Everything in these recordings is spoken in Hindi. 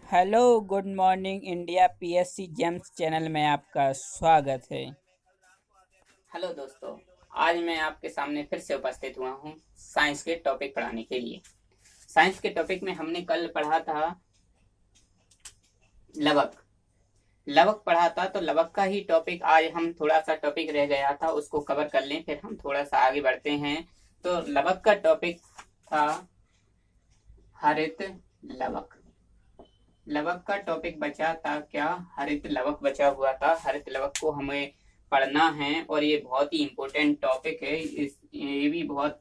Hello good morning India PSC James channel में आपका स्वागत है। हेलो दोस्तों। आज मैं आपके सामने फिर से उपस्थित हुआ हूँ साइंस के टॉपिक पढ़ाने के लिए। साइंस के टॉपिक में हमने कल पढ़ा था लवक। लवक पढ़ा था, तो लवक का ही टॉपिक आज हम थोड़ा सा टॉपिक रह गया था, उसको कवर कर लें, फिर हम थोड़ा सा आगे बढ़ते हैं। तो लवक का टॉपिक था हरित लवक। लवक का टॉपिक बचा था क्या? हरित लवक बचा हुआ था। हरित लवक को हमें पढ़ना है और ये बहुत ही इम्पोर्टेंट टॉपिक है। ये भी बहुत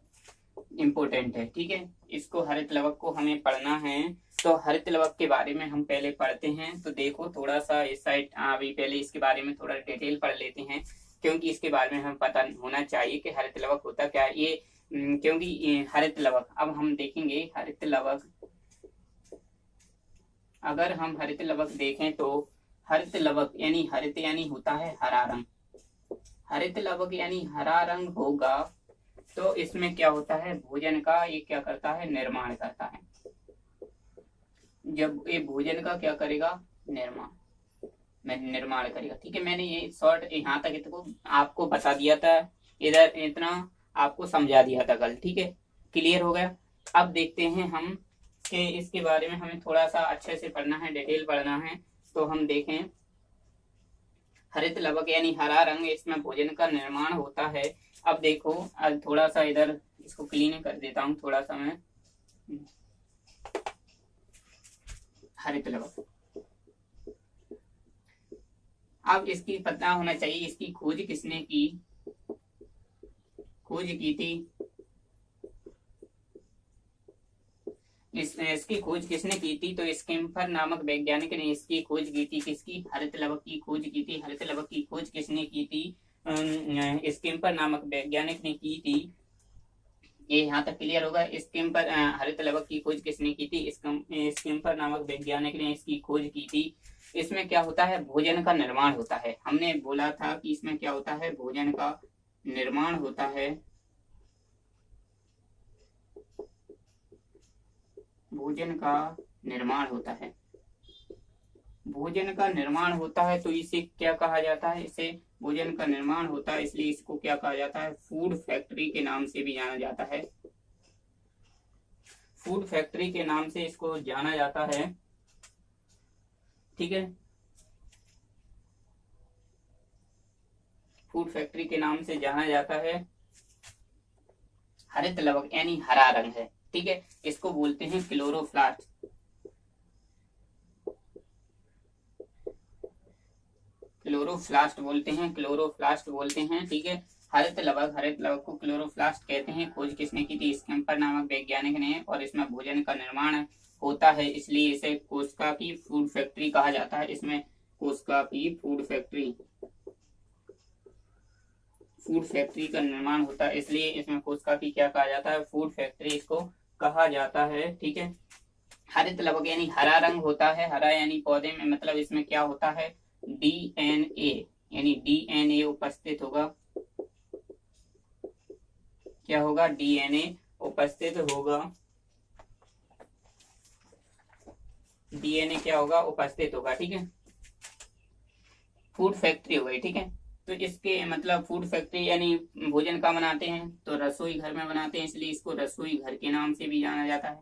इम्पोर्टेंट है, ठीक है। इसको हरित लवक को हमें पढ़ना है। तो हरित लवक के बारे में हम पहले पढ़ते हैं। तो देखो थोड़ा सा इस साइड अभी पहले इसके बारे में थोड़ा डिटेल पढ़ लेते हैं, क्योंकि इसके बारे में हमें पता होना चाहिए कि हरित लवक होता क्या है। ये क्योंकि हरित लवक अब हम देखेंगे। हरित लवक, अगर हम हरित लवक देखें तो हरित लवक यानी हरित यानी होता है हरा रंग। हरित लवक यानी हरा रंग होगा, तो इसमें क्या होता है, भोजन का ये क्या करता है, निर्माण करता है। जब ये भोजन का क्या करेगा, निर्माण में निर्माण करेगा, ठीक है। मैंने ये शॉर्ट यहाँ तक इसको आपको बता दिया था, इधर इतना आपको समझा दिया था कल, ठीक है। क्लियर हो गया। अब देखते हैं हम कि इसके बारे में हमें थोड़ा सा अच्छे से पढ़ना है, डिटेल पढ़ना है। तो हम देखें, हरित लवक यानी हरा रंग, इसमें भोजन का निर्माण होता है। अब देखो, अब थोड़ा सा इधर इसको क्लीन कर देता हूँ थोड़ा सा मैं। हरित लवक, अब इसकी पता होना चाहिए इसकी खोज किसने की। खोज की थी, इसकी खोज किसने की थी? तो स्किम्पर नामक वैज्ञानिक ने इसकी खोज की थी। किसकी? हरित लवक की खोज की थी। हरित लवक की खोज किसने की थी? स्किम्पर नामक वैज्ञानिक ने की थी। ये यहाँ तक क्लियर होगा। स्किम्पर, हरित लवक की खोज किसने की थी? स्किम्पर नामक वैज्ञानिक ने इसकी खोज की थी। इसमें क्या होता है, भोजन का निर्माण होता है। हमने बोला था कि इसमें क्या होता है, भोजन का निर्माण होता है। भोजन का निर्माण होता है। भोजन का निर्माण होता है, तो इसे क्या कहा जाता है? इसे भोजन का निर्माण होता है, इसलिए इसको क्या कहा जाता है, फूड फैक्ट्री के नाम से भी जाना जाता है। फूड फैक्ट्री के नाम से इसको जाना जाता है, ठीक है। फूड फैक्ट्री के नाम से जाना जाता है। हरित लवक यानी हरा रंग है, ठीक है। इसको बोलते हैं क्लोरोप्लास्ट। क्लोरोप्लास्ट बोलते हैं, क्लोरोप्लास्ट बोलते हैं, ठीक है। हरित लवक, हरित लवक को क्लोरोप्लास्ट कहते हैं। खोज किसने की थी? स्कैम्पर नामक वैज्ञानिक ने। और इसमें भोजन का निर्माण होता है, इसलिए इसे कोशिका की फूड फैक्ट्री कहा जाता है। इसमें कोशिका की फूड फैक्ट्री, फूड फैक्ट्री का निर्माण होता है, इसलिए इसमें कोशिका की क्या कहा जाता है, फूड फैक्ट्री इसको कहा जाता है, ठीक है। हरित लवक यानी हरा रंग होता है। हरा यानी पौधे में, मतलब इसमें क्या होता है, डीएनए यानी डीएनए उपस्थित होगा। क्या होगा? डीएनए उपस्थित होगा। डीएनए क्या होगा, उपस्थित होगा, ठीक है। फूड फैक्ट्री हो गई, ठीक है। तो इसके मतलब फूड फैक्ट्री यानी भोजन का बनाते हैं, तो रसोई घर में बनाते हैं, इसलिए इसको रसोई घर के नाम से भी जाना जाता है।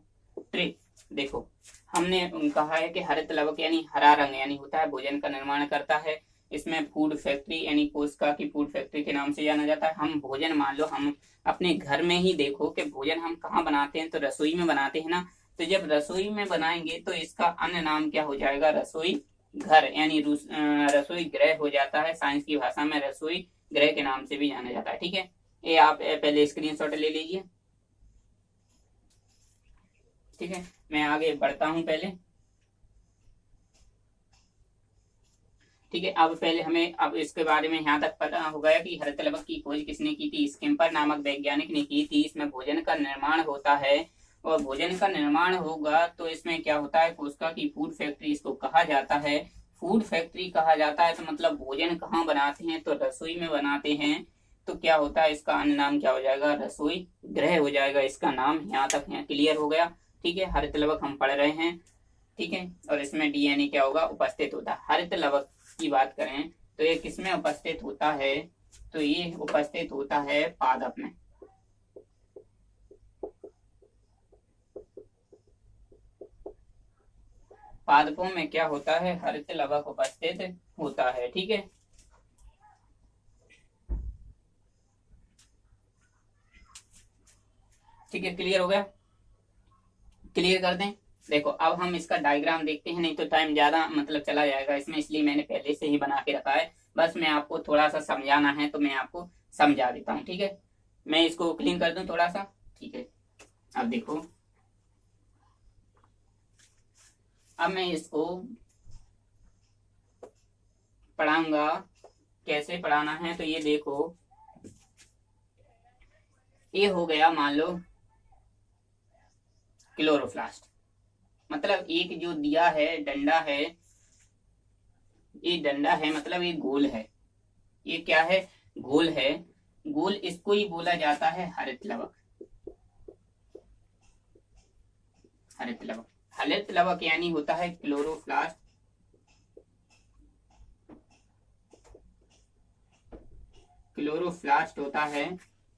ट्रिक देखो, हमने कहा है कि हरित लवक यानी हरा रंग यानी होता है, भोजन का निर्माण करता है। इसमें फूड फैक्ट्री यानी कोशिका की फूड फैक्ट्री के नाम से जाना जाता है। हम भोजन, मान लो हम अपने घर में ही देखो कि भोजन हम कहाँ बनाते हैं, तो रसोई में बनाते हैं ना। तो जब रसोई में बनाएंगे तो इसका अन्य नाम क्या हो जाएगा, रसोई घर यानी रसोई गृह हो जाता है। साइंस की भाषा में रसोई गृह के नाम से भी जाना जाता है, ठीक है। ये आप पहले स्क्रीनशॉट ले लीजिए, ठीक है। मैं आगे बढ़ता हूं पहले, ठीक है। अब पहले हमें अब इसके बारे में यहाँ तक पता हो गया कि हरित लवक की खोज किसने की थी, स्किम्पर नामक वैज्ञानिक ने की थी। इसमें भोजन का निर्माण होता है, और भोजन का निर्माण होगा तो इसमें क्या होता है, कोशिका की फूड फैक्ट्री इसको कहा जाता है। फूड फैक्ट्री कहा जाता है तो मतलब भोजन कहाँ बनाते हैं, तो रसोई में बनाते हैं। तो क्या होता है, इसका अन्य नाम क्या हो जाएगा, रसोई गृह हो जाएगा इसका नाम। यहाँ तक यहाँ क्लियर हो गया, ठीक है। हरित लवक हम पढ़ रहे हैं। ठीक है। और इसमें डीएनए क्या होगा, उपस्थित होता है। हरित लवक की बात करें तो ये किसमें उपस्थित होता है, तो ये उपस्थित होता है पादप में। पादपों में क्या होता है, हरित लवक उपस्थित होता है। ठीक है, ठीक है, क्लियर हो गया, क्लियर कर दें। देखो अब हम इसका डायग्राम देखते हैं, नहीं तो टाइम ज्यादा मतलब चला जाएगा इसमें, इसलिए मैंने पहले से ही बना के रखा है। बस मैं आपको थोड़ा सा समझाना है तो मैं आपको समझा देता हूँ। ठीक है, मैं इसको क्लीन कर दूं थोड़ा सा। ठीक है, अब देखो, अब मैं इसको पढ़ाऊंगा। कैसे पढ़ाना है तो ये देखो, ये हो गया मान लो क्लोरोप्लास्ट, मतलब एक जो दिया है डंडा है, ये डंडा है मतलब ये गोल है, ये क्या है, गोल है। गोल इसको ही बोला जाता है हरित लवक। हरित लवक, हरित लवक यानी होता है क्लोरोप्लास्ट। क्लोरोप्लास्ट होता है,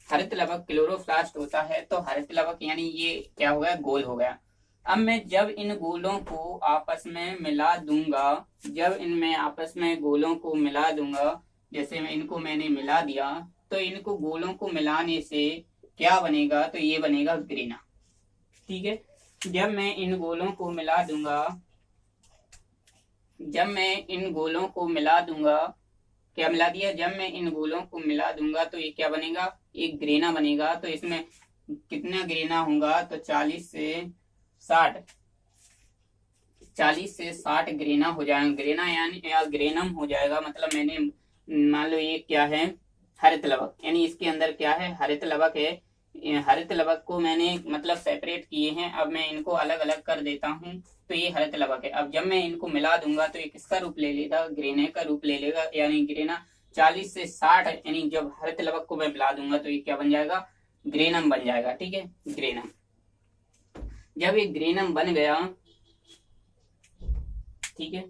हरित लवक क्लोरोप्लास्ट होता है। तो हरित लवक यानी ये क्या हो गया, गोल हो गया। अब मैं जब इन गोलों को आपस में मिला दूंगा, जब इनमें आपस में गोलों को मिला दूंगा, जैसे मैं इनको मैंने मिला दिया, तो इनको गोलों को मिलाने से क्या बनेगा, तो ये बनेगा ग्रेना। ठीक है, जब मैं इन गोलों को मिला दूंगा, जब मैं इन गोलों को मिला दूंगा, क्या मिला दिया, जब मैं इन गोलों को मिला दूंगा तो ये क्या बनेगा, एक ग्रेना बनेगा। तो इसमें कितना ग्रेना होगा, तो 40 से 60 ग्रेना हो जाएगा। ग्रेना यानी या ग्रेनम हो जाएगा, मतलब मैंने मान लो ये क्या है, हरित लवक, यानी इसके अंदर क्या है, हरित लवक है। हरित लवक को मैंने मतलब सेपरेट किए हैं, अब मैं इनको अलग अलग कर देता हूँ। तो ये हरित लवक है। अब जब मैं इनको मिला दूंगा तो ये किसका रूप ले लेगा, ग्रेने का रूप ले लेगा, यानी ग्रेना 40 से 60, यानी जब हरित लवक को मैं मिला दूंगा तो ये क्या बन जाएगा, ग्रेनम बन जाएगा। ठीक है, ग्रेनम। जब ये ग्रेनम बन गया, ठीक है,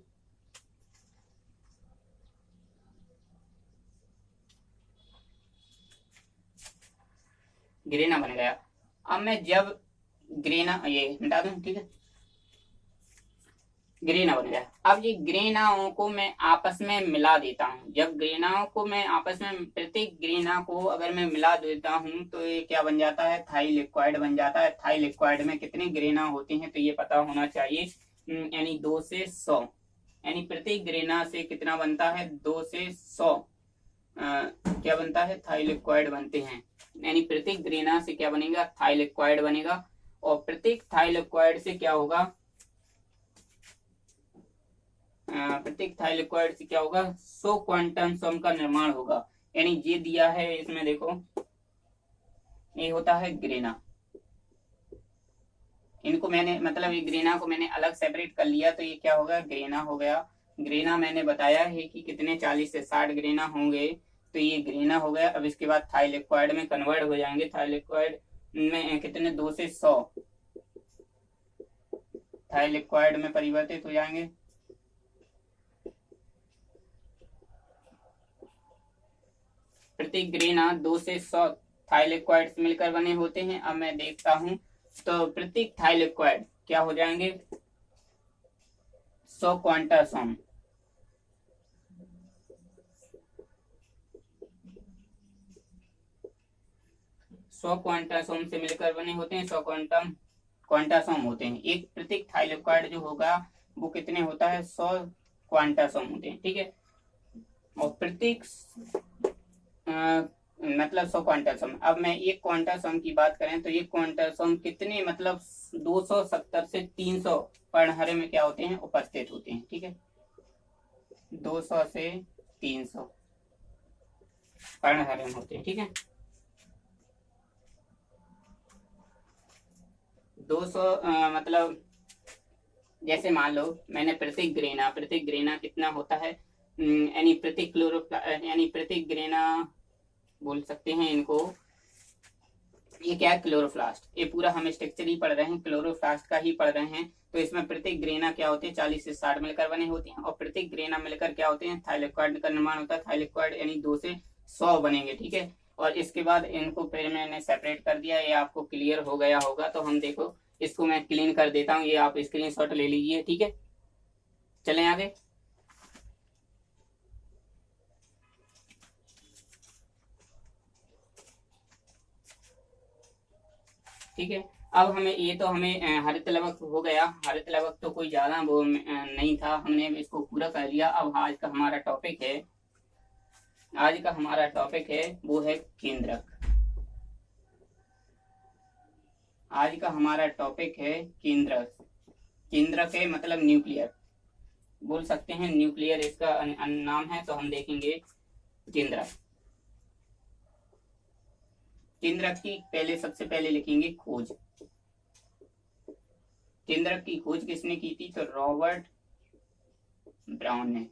ग्रेना बन गया। अब मैं जब ग्रेना, ये हटा दूं, ठीक है, ग्रेना बन गया। अब ये ग्रेनाओं को मैं आपस में मिला देता हूँ। जब ग्रेनाओं को मैं आपस में, प्रत्येक ग्रेना को अगर मैं मिला देता हूँ तो ये क्या बन जाता है, थाई लिक्वाइड बन जाता है। थाई लिक्वाइड में कितने ग्रेना होते हैं तो ये पता होना चाहिए, यानी 2 से 100, यानी प्रत्येक ग्रेना से कितना बनता है, 2 से 100 क्या बनता है, थाई लिक्वाइड बनते हैं। यानी प्रत्येक ग्रेना से क्या बनेगा, थाई लिक्वाइड बनेगा। और प्रत्येक थाई लिक्वाइड से क्या होगा, प्रत्येक थाई लिक्वाइड से क्या होगा, 100 क्वांटम सम का निर्माण होगा। यानी ये दिया है इसमें देखो, ये होता है ग्रेना। इनको मैंने मतलब ये ग्रेना को मैंने अलग सेपरेट कर लिया तो ये क्या होगा, ग्रेना हो गया। ग्रेना मैंने बताया है कि कितने 40 से 60 ग्रेना होंगे, तो ये ग्रेना हो गया। अब इसके बाद थाई लिक्वाइड में कन्वर्ट हो जाएंगे। थाई लिक्वाइड में कितने, 2 से 100 थाई लिक्वाइड में परिवर्तित हो जाएंगे। प्रत्येक ग्रेना 2 से 100 थाई लिक्वाइड मिलकर बने होते हैं। अब मैं देखता हूं तो प्रत्येक थाई लिक्वाइड क्या हो जाएंगे, 100 क्वांटासोम। 100 क्वांटासोम से मिलकर बने होते हैं, 100 क्वांटासोम होते हैं। एक प्रत्येक थाई लिक्वाइड जो होगा वो कितने होता है, 100 क्वांटासोम होते हैं। ठीक है, और प्रत्येक मतलब 100 क्वांटासोम। अब मैं एक क्वांटासोम की बात करें तो एक क्वांटासोम कितने, मतलब 270 से 300 पर्णहरे में क्या होते हैं, उपस्थित होते हैं। ठीक है, 200 से 300 पर्णहरे में होते हैं। ठीक है, 200 मतलब जैसे मान लो मैंने प्रत्येक ग्रेना कितना होता है, यानी प्रत्येक ग्रेना बोल सकते हैं इनको, ये क्या है, क्लोरोप्लास्ट। ये पूरा हम स्ट्रक्चर ही पढ़ रहे हैं, क्लोरोप्लास्ट का ही पढ़ रहे हैं। तो इसमें प्रत्येक ग्रेना क्या होते हैं, 40 से 60 मिलकर बने होते हैं, और प्रत्येक ग्रेना मिलकर क्या होते हैं, थाइलेक्वाइड का निर्माण होता है। थाइलेक्वाइड यानी 2 से 100 बनेंगे, ठीक है। और इसके बाद इनको फिर मैंने सेपरेट कर दिया, ये आपको क्लियर हो गया होगा। तो हम देखो, इसको मैं क्लीन कर देता हूँ, ये आप स्क्रीनशॉट ले लीजिए, ठीक है। चलें आगे। ठीक है, अब हमें ये तो हमें हरित लवक हो गया। हरित लवक तो कोई ज्यादा वो नहीं था, हमने इसको पूरा कर लिया। अब आज का हमारा टॉपिक है, आज का हमारा टॉपिक है वो है केंद्रक। आज का हमारा टॉपिक है केंद्रक। केंद्रक है मतलब न्यूक्लियर, बोल सकते हैं न्यूक्लियर इसका नाम है। तो हम देखेंगे केंद्रक। केंद्रक की पहले सबसे पहले लिखेंगे खोज। केंद्रक की खोज किसने की थी, तो रॉबर्ट ब्राउन ने।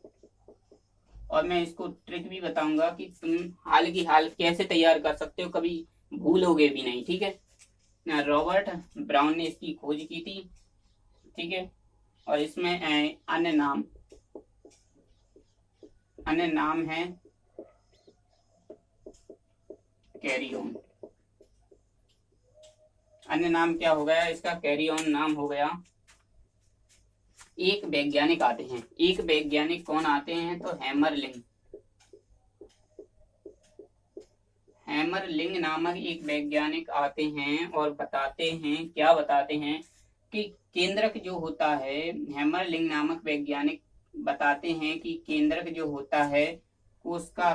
और मैं इसको ट्रिक भी बताऊंगा कि तुम हाल की हाल कैसे तैयार कर सकते हो, कभी भूलोगे भी नहीं, ठीक है। रॉबर्ट ब्राउन ने इसकी खोज की थी, ठीक है। और इसमें अन्य नाम है कैरियोन। अन्य नाम क्या हो गया इसका, कैरियोन नाम हो गया। एक वैज्ञानिक आते हैं, एक वैज्ञानिक कौन आते हैं, तो हैमरलिंग। हैमरलिंग नामक एक वैज्ञानिक आते हैं और बताते हैं, क्या बताते हैं कि केंद्रक जो होता है, हैमरलिंग नामक वैज्ञानिक बताते हैं कि केंद्रक जो होता है कोशिका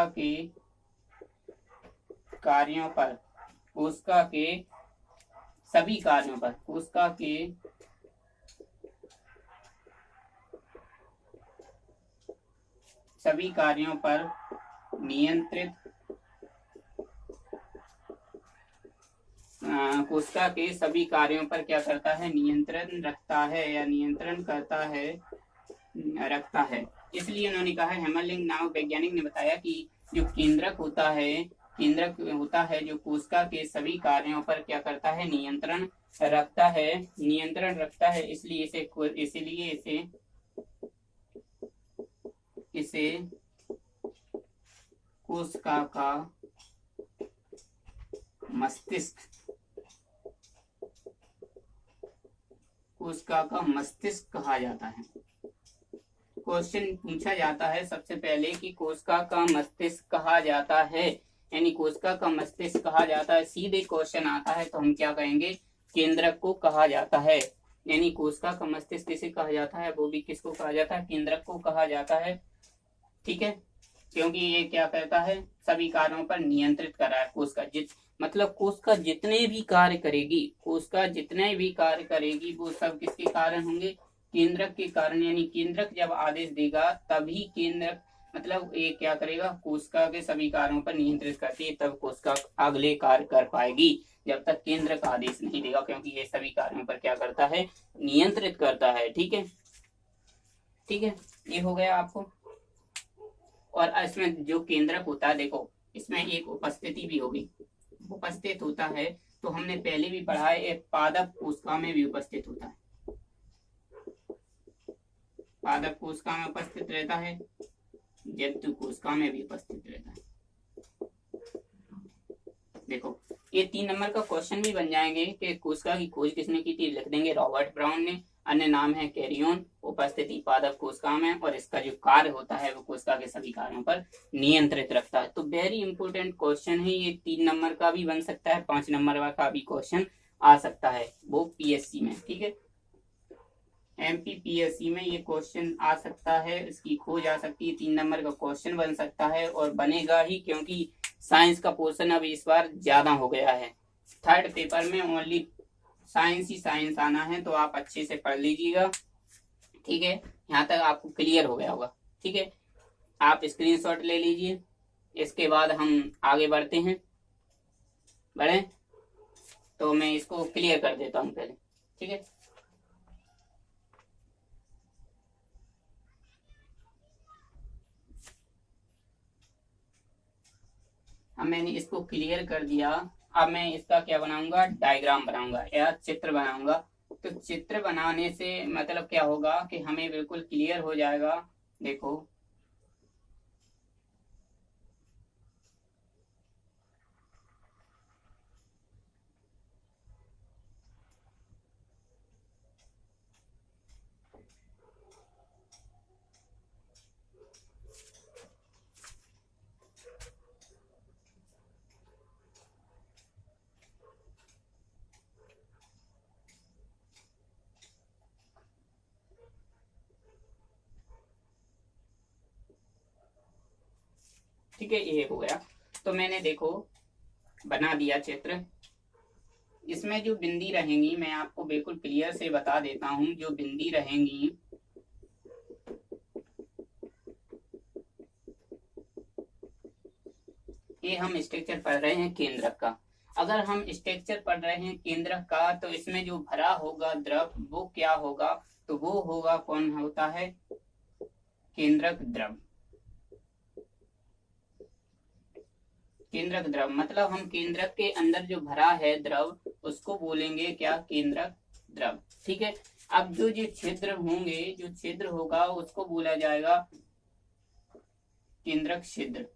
के कार्यों पर, कोशिका के सभी कार्यों पर, कोशिका के सभी कार्यों पर नियंत्रित, कोशिका के सभी कार्यों पर क्या करता है, नियंत्रण रखता है, या नियंत्रण करता है, रखता है। इसलिए उन्होंने कहा, हैमरलिंग नामक वैज्ञानिक ने बताया कि जो केंद्रक होता है, केंद्रक होता है जो कोशिका के सभी कार्यों पर क्या करता है, नियंत्रण रखता है, नियंत्रण रखता है। इसलिए इसे कोशिका का मस्तिष्क, कोशिका का मस्तिष्क कहा जाता है। क्वेश्चन पूछा जाता है सबसे पहले कि कोशिका का मस्तिष्क कहा जाता है, यानी कोशिका का मस्तिष्क कहा जाता है, सीधे क्वेश्चन आता है तो हम क्या कहेंगे, केंद्रक को कहा जाता है। यानी कोशिका का मस्तिष्क किसे कहा जाता है, वो भी किसको कहा जाता है, केंद्रक को कहा जाता है, ठीक है। क्योंकि ये क्या करता है, सभी कार्यों पर नियंत्रित कर रहा है। कोशिका मतलब कोशिका जितने भी कार्य करेगी, कोशिका जितने भी कार्य करेगी वो सब किसके कारण होंगे, केंद्रक के कारण। यानी केंद्रक जब आदेश देगा तभी केंद्रक मतलब ये क्या करेगा, कोशिका के सभी कार्यों पर नियंत्रित करती है, तब कोशिका अगले कार्य कर पाएगी। जब तक केंद्रक आदेश नहीं देगा, क्योंकि ये सभी कार्यों पर क्या करता है, नियंत्रित करता है, ठीक है। ठीक है, ये हो गया आपको। और इसमें जो केंद्रक होता है, देखो इसमें एक उपस्थिति भी होगी, उपस्थित होता है। तो हमने पहले भी पढ़ा है, एक पादप कोशिका में भी उपस्थित होता है, पादप कोशिका में उपस्थित रहता है, जंतु कोशिका में भी उपस्थित रहता है। देखो ये 3 नंबर का क्वेश्चन भी बन जाएंगे कि कोशिका की खोज किसने की थी, लिख देंगे रॉबर्ट ब्राउन ने। अन्य नाम है कैरियोन, उपस्थिति पादप कोशिका में, और इसका जो कार्य होता है वो कोशिका के सभी कार्यों पर नियंत्रित रखता है। तो वेरी इंपॉर्टेंट क्वेश्चन है ये, 3 नंबर का भी बन सकता है, 5 नंबर का भी क्वेश्चन आ सकता है, वो पीएससी में, ठीक है। एमपीपीएससी में ये क्वेश्चन आ सकता है, इसकी खोज आ सकती है, 3 नंबर का क्वेश्चन बन सकता है, और बनेगा ही, क्योंकि साइंस का पोर्शन अब इस बार ज्यादा हो गया है। थर्ड पेपर में ओनली साइंस ही साइंस आना है, तो आप अच्छे से पढ़ लीजिएगा, ठीक है। यहाँ तक आपको क्लियर हो गया होगा, ठीक है। आप स्क्रीनशॉट ले लीजिए, इसके बाद हम आगे बढ़ते हैं, बढ़े तो मैं इसको क्लियर कर देता हूँ पहले, ठीक है। अब मैंने इसको क्लियर कर दिया। अब मैं इसका क्या बनाऊंगा, डायग्राम बनाऊंगा या चित्र बनाऊंगा। तो चित्र बनाने से मतलब क्या होगा कि हमें बिल्कुल क्लियर हो जाएगा। देखो ठीक है, ये हो गया। तो मैंने देखो बना दिया चित्र। इसमें जो बिंदी रहेंगी मैं आपको बिल्कुल क्लियर से बता देता हूँ। जो बिंदी रहेंगी, ये हम स्ट्रक्चर पढ़ रहे हैं केंद्रक का। अगर हम स्ट्रक्चर पढ़ रहे हैं केंद्रक का तो इसमें जो भरा होगा द्रव वो क्या होगा, तो वो होगा, कौन होता है, केंद्रक द्रव। केंद्रक द्रव मतलब हम केंद्रक के अंदर जो भरा है द्रव उसको बोलेंगे क्या, केंद्रक द्रव। ठीक है। अब जो छिद्र होंगे, जो छिद्र होगा उसको बोला जाएगा केंद्रक छिद्र।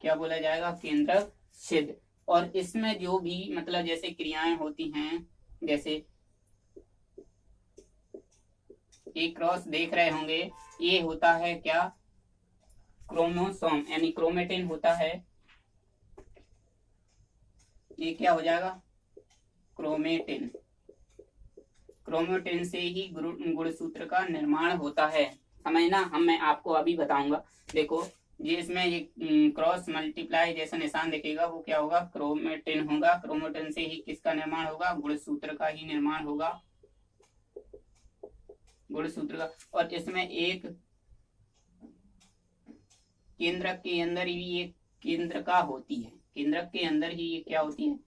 क्या बोला जाएगा, केंद्रक छिद्र। और इसमें जो भी मतलब जैसे क्रियाएं होती हैं, जैसे एक क्रॉस देख रहे होंगे, ये होता है क्या, क्रोमोसोम यानी क्रोमेटिन होता है। ये क्या हो जाएगा, क्रोमेटिन। क्रोमेटिन से ही गुणसूत्र का निर्माण होता है। समझना, मैं आपको अभी बताऊंगा। देखो ये इसमें ये क्रॉस मल्टीप्लाई जैसा निशान दिखेगा वो क्या होगा, क्रोमेटिन होगा। क्रोमेटिन से ही किसका निर्माण होगा, गुणसूत्र का ही निर्माण होगा, गुणसूत्र का। और इसमें एक केंद्रक के अंदर ही एक केंद्रका होती है। केंद्रक के अंदर ही ये क्या होती है,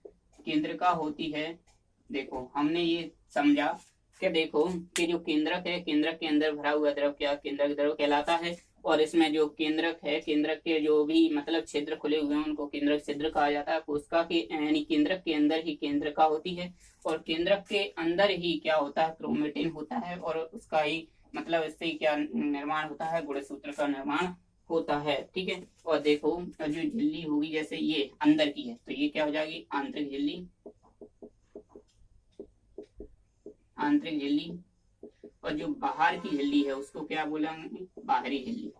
केंद्रका होती है। देखो हमने ये समझा कि देखो कि जो केंद्रक है, केंद्रक के अंदर भरा हुआ द्रव क्या, केंद्रक द्रव कहलाता है। और इसमें जो केंद्रक है, केंद्रक के जो भी मतलब छिद्र खुले हुए हैं उनको केंद्रक छिद्र कहा जाता है। कोशिका के यानी केंद्रक के अंदर ही केंद्रका होती है और केंद्रक के अंदर ही क्या होता है, क्रोमेटिन होता है। और उसका ही मतलब इससे क्या निर्माण होता है, गुणसूत्र का निर्माण होता है। ठीक है। और देखो जो झिल्ली होगी, जैसे ये अंदर की है तो ये क्या हो जाएगी, आंतरिक झिल्ली, आंतरिक झिल्ली। और जो बाहर की झिल्ली है उसको क्या बोलेंगे, बाहरी झिल्ली,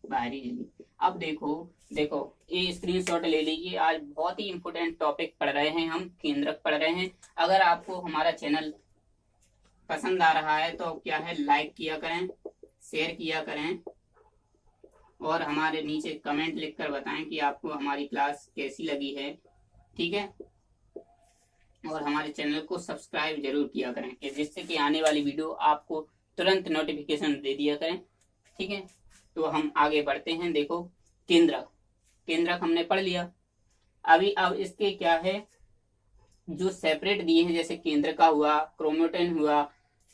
बाहरी झिल्ली। अब देखो देखो ये स्क्रीनशॉट ले लीजिए। आज बहुत ही इंपोर्टेंट टॉपिक पढ़ रहे हैं, हम केंद्रक पढ़ रहे हैं। अगर आपको हमारा चैनल पसंद आ रहा है तो क्या है, लाइक किया करें, शेयर किया करें और हमारे नीचे कमेंट लिखकर बताएं कि आपको हमारी क्लास कैसी लगी है। ठीक है। और हमारे चैनल को सब्सक्राइब जरूर किया करें जिससे कि आने वाली वीडियो आपको तुरंत नोटिफिकेशन दे दिया करें। ठीक है। तो हम आगे बढ़ते हैं। देखो केंद्रक, केंद्रक हमने पढ़ लिया। अभी अब इसके क्या है, जो सेपरेट दिए हैं, जैसे केंद्र का हुआ, क्रोमेटिन हुआ,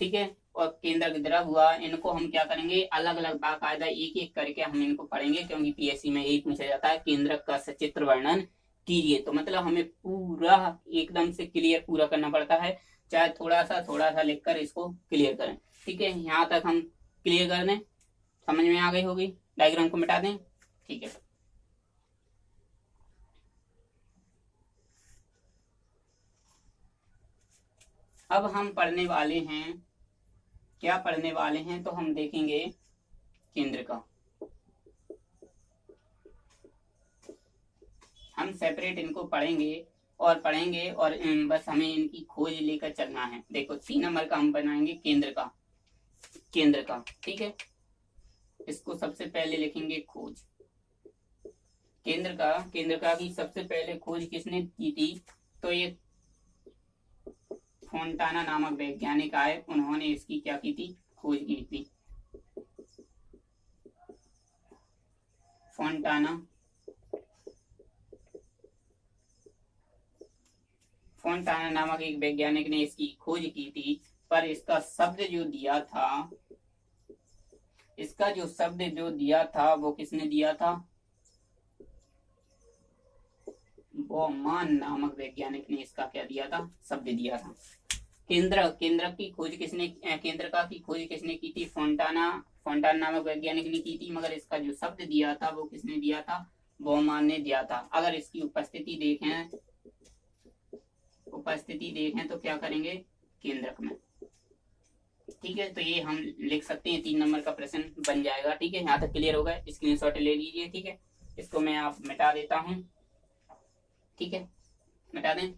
ठीक है, और केंद्रक द्रव हुआ, इनको हम क्या करेंगे, अलग अलग बाकायदा एक एक करके हम इनको पढ़ेंगे। क्योंकि पीएससी में यही पूछा जाता है, केंद्रक का सचित्र वर्णन कीजिए। तो मतलब हमें पूरा एकदम से क्लियर पूरा करना पड़ता है, चाहे थोड़ा सा लिखकर इसको क्लियर करें। ठीक है, यहाँ तक हम क्लियर कर दें, समझ में आ गई होगी। डायग्राम को मिटा दें। ठीक है। अब हम पढ़ने वाले हैं, क्या पढ़ने वाले हैं, तो हम देखेंगे केंद्र का। हम सेपरेट इनको पढ़ेंगे और बस हमें इनकी खोज लेकर चलना है। देखो 3 नंबर का हम बनाएंगे केंद्र का, केंद्र का। ठीक है, इसको सबसे पहले लिखेंगे खोज। केंद्र का की सबसे पहले खोज किसने की थी, तो ये फोंटाना नामक वैज्ञानिक आए, उन्होंने इसकी क्या की थी, खोज की थी। फोंटाना नामक एक वैज्ञानिक ने इसकी खोज की थी। पर इसका शब्द जो दिया था, इसका जो शब्द जो दिया था वो किसने दिया था? बॉमान नामक वैज्ञानिक ने इसका क्या दिया था? शब्द दिया था। केंद्र केंद्र की खोज किसने केंद्रका की खोज किसने की थी? फोंटाना नामक वैज्ञानिक ने की थी, मगर इसका जो शब्द दिया था वो किसने दिया था? बॉमान ने दिया था। अगर इसकी उपस्थिति देखें तो क्या करेंगे? केंद्रक में। ठीक है, तो ये हम लिख सकते हैं, 3 नंबर का प्रश्न बन जाएगा। ठीक है, यहाँ तक क्लियर होगा, स्क्रीनशॉट ले लीजिए। ठीक है, इसको मैं आप मिटा देता हूँ। ठीक है, मिटा दें,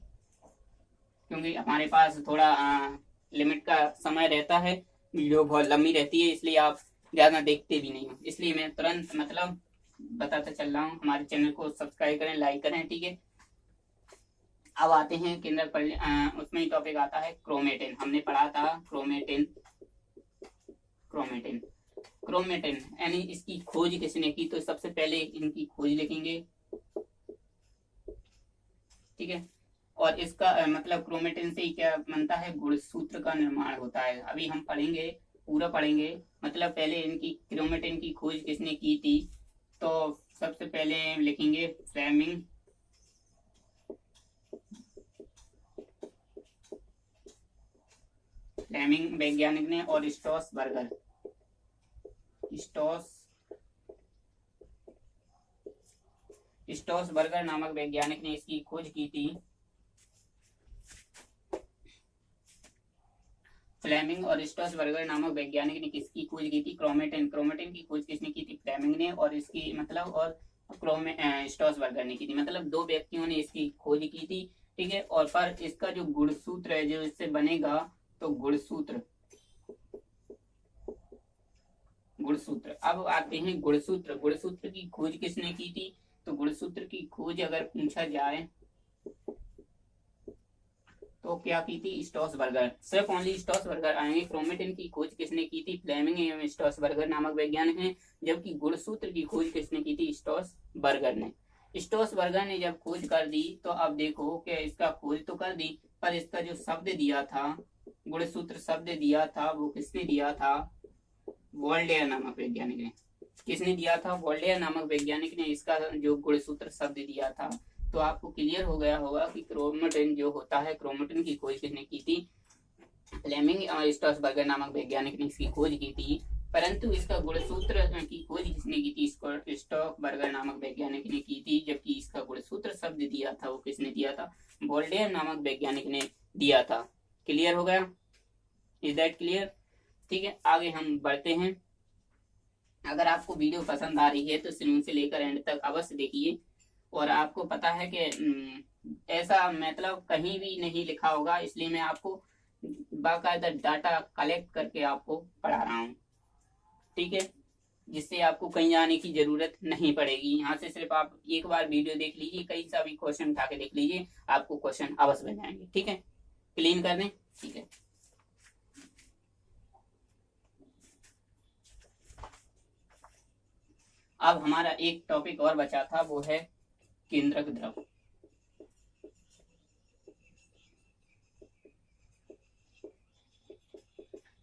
क्योंकि हमारे पास थोड़ा लिमिट का समय रहता है, वीडियो बहुत लंबी रहती है, इसलिए आप ज्यादा देखते भी नहीं हो, इसलिए मैं तुरंत मतलब बताता चल रहा हूँ। हमारे चैनल को सब्सक्राइब करें, लाइक करें। ठीक है, अब आते हैं केंद्र पर, उसमें ही टॉपिक आता है क्रोमेटिन। हमने पढ़ा था क्रोमेटिन यानी इसकी खोज किसने की? तो सबसे पहले इनकी खोज लिखेंगे। ठीक है, और इसका मतलब क्रोमेटिन से क्या बनता है? गुणसूत्र का निर्माण होता है। अभी हम पढ़ेंगे, पूरा पढ़ेंगे। मतलब पहले इनकी क्रोमेटिन की खोज किसने की थी? तो सबसे पहले लिखेंगे फ्लेमिंग वैज्ञानिक ने, और स्टोसबर्गर नामक वैज्ञानिक ने इसकी खोज की थी। फ्लेमिंग और स्टोसबर्गर नामक वैज्ञानिक ने किसकी खोज की थी? क्रोमेटिन की खोज किसने की थी? फ्लेमिंग ने, और इसकी मतलब और स्टोसबर्गर ने की थी। मतलब 2 व्यक्तियों ने इसकी खोज की थी। ठीक है, और पर इसका जो गुणसूत्र है जो इससे बनेगा, तो गुणसूत्र अब आते हैं गुणसूत्र की खोज किसने की थी? तो गुणसूत्र की खोज अगर पूछा जाए तो क्या की थी? स्टोसबर्गर। सिर्फ ओनली स्टोसबर्गर आएंगे। क्रोमेटिन की खोज किसने की थी? फ्लेमिंग एवं स्टोसबर्गर नामक वैज्ञानिक हैं। जबकि गुणसूत्र की खोज किसने की थी? स्टोसबर्गर ने। स्टोसबर्गर ने जब खोज कर दी, तो अब देखो कि इसका खोज तो कर दी, पर इसका जो शब्द दिया था, गुणसूत्र शब्द दिया था, वो किसने दिया था? वोल्टेयर नामक वैज्ञानिक ने। किसने दिया था? वोल्टेयर नामक वैज्ञानिक ने इसका जो गुणसूत्र शब्द दिया था। तो आपको क्लियर हो गया होगा कि क्रोमेटिन जो होता है, क्रोमेटिन की खोज किसने की थी? फ्लेमिंग और स्टोसबर्गर नामक वैज्ञानिक ने इसकी खोज की थी, परंतु इसका गुणसूत्र की खोज किसने की थी? स्टोसबर्गर नामक वैज्ञानिक ने की थी। जबकि इसका गुणसूत्र शब्द दिया था, वो किसने दिया था? वोल्टेयर नामक वैज्ञानिक ने दिया था। क्लियर हो गया? Is that clear? ठीक है, आगे हम बढ़ते हैं। अगर आपको वीडियो पसंद आ रही है तो शुरू से लेकर एंड तक अवश्य देखिए। और आपको पता है कि ऐसा मतलब कहीं भी नहीं लिखा होगा, इसलिए मैं आपको बाकायदा डाटा कलेक्ट करके आपको पढ़ा रहा हूँ। ठीक है, जिससे आपको कहीं जाने की जरूरत नहीं पड़ेगी। यहाँ से सिर्फ आप एक बार वीडियो देख लीजिए, कहीं सा भी क्वेश्चन उठा के देख लीजिए, आपको क्वेश्चन अवश्य बन जाएंगे। ठीक है, क्लीन कर दें। ठीक है, अब हमारा एक टॉपिक और बचा था, वो है केंद्रक द्रव।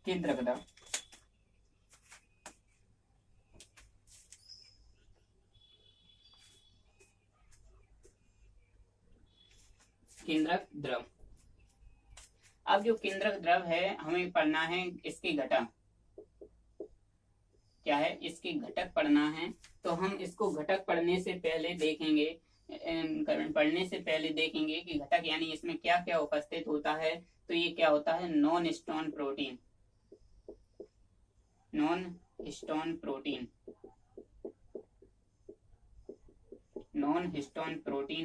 केंद्रक द्रव केंद्रक द्रव। अब जो केंद्रक द्रव है, हमें पढ़ना है इसके घटक। क्या है? इसके घटक पढ़ना है। तो हम इसको घटक पढ़ने से पहले देखेंगे कि घटक यानी इसमें क्या क्या उपस्थित होता है। तो ये क्या होता है? नॉन हिस्टोन प्रोटीन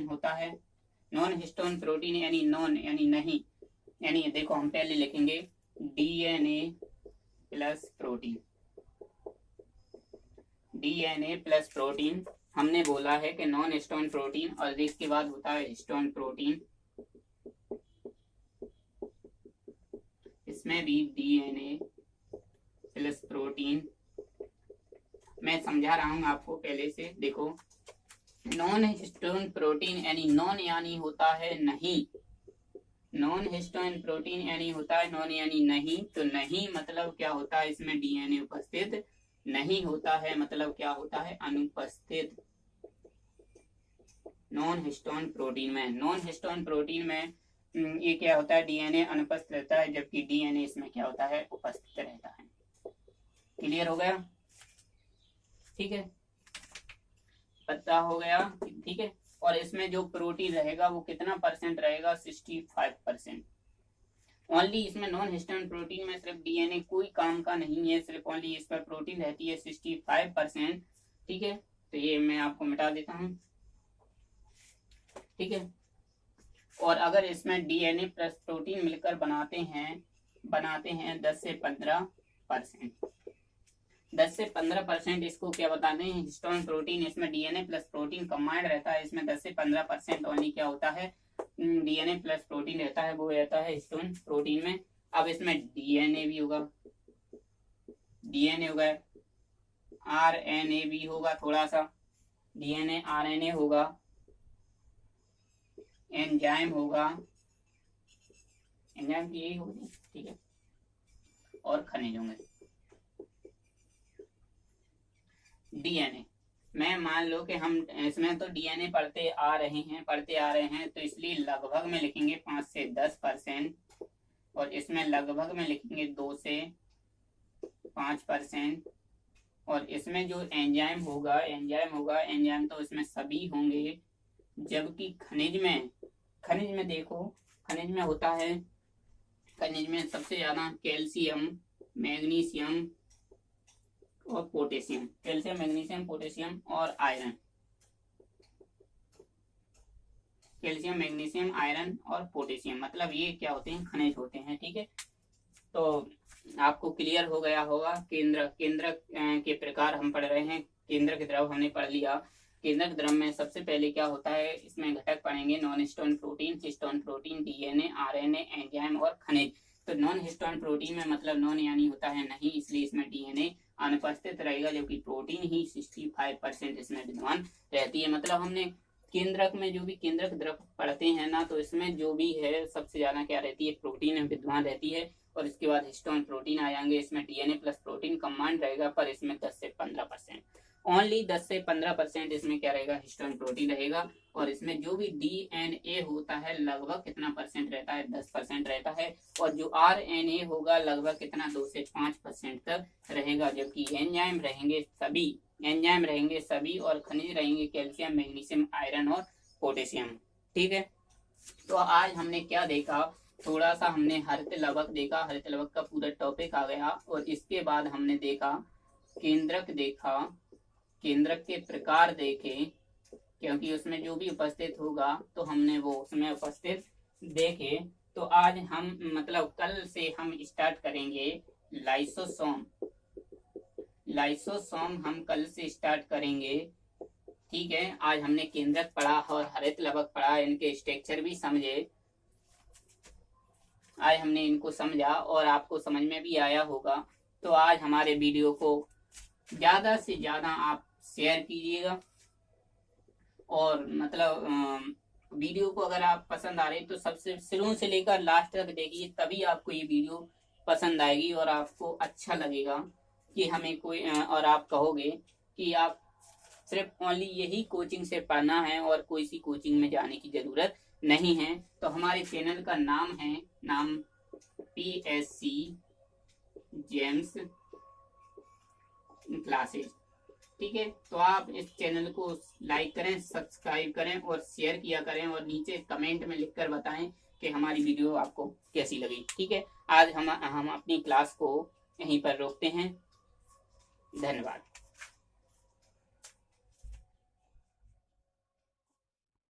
होता है। नॉन हिस्टोन प्रोटीन यानी नॉन यानी नहीं, यानी देखो हम पहले लिखेंगे डीएनए प्लस प्रोटीन। हमने बोला है कि नॉन हिस्टोन प्रोटीन, और इसके बाद होता है हिस्टोन प्रोटीन। इसमें भी डीएनए प्लस प्रोटीन। मैं समझा रहा हूं आपको पहले से। देखो, नॉन हिस्टोन प्रोटीन यानी नॉन यानी होता है नहीं, नॉन हिस्टोन प्रोटीन यानी होता है नॉन यानी नहीं। तो नहीं मतलब क्या होता है? इसमें डीएनए उपस्थित नहीं होता है मतलब क्या होता है, अनुपस्थित नॉन हिस्टोन प्रोटीन में। नॉन हिस्टोन प्रोटीन में ये क्या होता है, डीएनए अनुपस्थित रहता है, जबकि डीएनए इसमें क्या होता है, उपस्थित रहता है। क्लियर हो गया? ठीक है, पता हो गया? ठीक है। और इसमें जो प्रोटीन रहेगा वो कितना परसेंट रहेगा, 65%। ओनली इसमें नॉन हिस्टोन प्रोटीन में सिर्फ डीएनए कोई काम का नहीं है, सिर्फ ओनली इस पर प्रोटीन रहती है 65%। ठीक है, तो ये मैं आपको मिटा देता हूँ। ठीक है, और अगर इसमें डीएनए प्लस प्रोटीन मिलकर बनाते हैं 10 से 15%। 10 से 15% इसको क्या बताते हैं, हिस्टोन प्रोटीन। इसमें डीएनए प्लस प्रोटीन कंबाइंड रहता है, इसमें 10 से 15% ओनली क्या होता है, डीएनए प्लस प्रोटीन रहता है, वो रहता है हिस्टोन प्रोटीन में। अब इसमें डीएनए भी होगा, आरएनए भी होगा, थोड़ा सा डीएनए आरएनए होगा, एंजाइम होगा, एंजाइम की यही होगी। ठीक है, और खनिज होंगे। डीएनए में मान लो कि हम इसमें तो डीएनए पढ़ते आ रहे हैं, तो इसलिए लगभग में लिखेंगे 5 से 10%, और इसमें लगभग में लिखेंगे 2 से 5%। और इसमें जो एंजाइम होगा, एंजाइम तो इसमें सभी होंगे, जबकि खनिज में देखो, खनिज में होता है, खनिज में सबसे ज्यादा कैल्शियम, मैग्नीशियम और पोटेशियम, कैल्शियम, मैग्नीशियम, पोटेशियम और आयरन, कैल्शियम, मैग्नीशियम, आयरन और पोटेशियम, मतलब ये क्या होते हैं, खनिज होते हैं। ठीक है, तो आपको क्लियर हो गया होगा। केंद्रक के प्रकार हम पढ़ रहे हैं, केंद्रक द्रव हमने पढ़ लिया। केंद्रक द्रव में सबसे पहले क्या होता है, इसमें घटक पढ़ेंगे non histone protein, histone protein, DNA, RNA, enzyme और खनिज। तो नॉन हिस्टोन प्रोटीन में मतलब नॉन यानी होता है नहीं, इसलिए इसमें डीएनए अनुपस्थित रहेगा, जबकि प्रोटीन ही 65% इसमें विद्यमान रहती है। मतलब हमने केंद्रक में जो भी केंद्रक द्रव पढ़ते हैं ना, तो इसमें जो भी है सबसे ज्यादा क्या रहती है, प्रोटीन विद्यमान रहती है, और इसके बाद हिस्टोन प्रोटीन आ जाएंगे। इसमें डीएनए प्लस प्रोटीन कंबाइंड रहेगा, पर इसमें 10 से 15%, ओनली 10 से 15% इसमें क्या रहेगा, हिस्टोन प्रोटीन रहेगा। और इसमें जो भी डीएनए होता है लगभग कितना परसेंट रहता है, 10% रहता है। और जो आरएनए होगा लगभग कितना, 2 से 5% तक रहेगा। जबकि एंजाइम रहेंगे सभी, और खनिज रहेंगे कैल्शियम, मैग्नीशियम, आयरन और पोटेशियम। ठीक है, तो आज हमने क्या देखा, थोड़ा सा हमने हरित लवक देखा, हरित लवक का पूरा टॉपिक आ गया। और इसके बाद हमने देखा केंद्रक के प्रकार देखे, क्योंकि उसमें जो भी उपस्थित होगा तो हमने वो उसमें उपस्थित देखे। तो आज हम मतलब कल से हम स्टार्ट करेंगे लाइसोसोम हम कल से स्टार्ट करेंगे। ठीक है, आज हमने केंद्रक पढ़ा और हरित लवक पढ़ा, इनके स्ट्रक्चर भी समझे। आज हमने इनको समझा और आपको समझ में भी आया होगा। तो आज हमारे वीडियो को ज्यादा से ज्यादा आप शेयर कीजिएगा, और मतलब वीडियो को अगर आप पसंद आ रहे तो सबसे शुरू से लेकर लास्ट तक देखिए, तभी आपको ये वीडियो पसंद आएगी और आपको अच्छा लगेगा कि हमें कोई और आप कहोगे कि आप सिर्फ ओनली यही कोचिंग से पढ़ना है और कोई सी कोचिंग में जाने की जरूरत नहीं है। तो हमारे चैनल का नाम PSC जेम्स क्लासेस। ठीक है, तो आप इस चैनल को लाइक करें, सब्सक्राइब करें और शेयर किया करें, और नीचे कमेंट में लिखकर बताएं कि हमारी वीडियो आपको कैसी लगी। ठीक है, आज हम अपनी क्लास को यहीं पर रोकते हैं। धन्यवाद।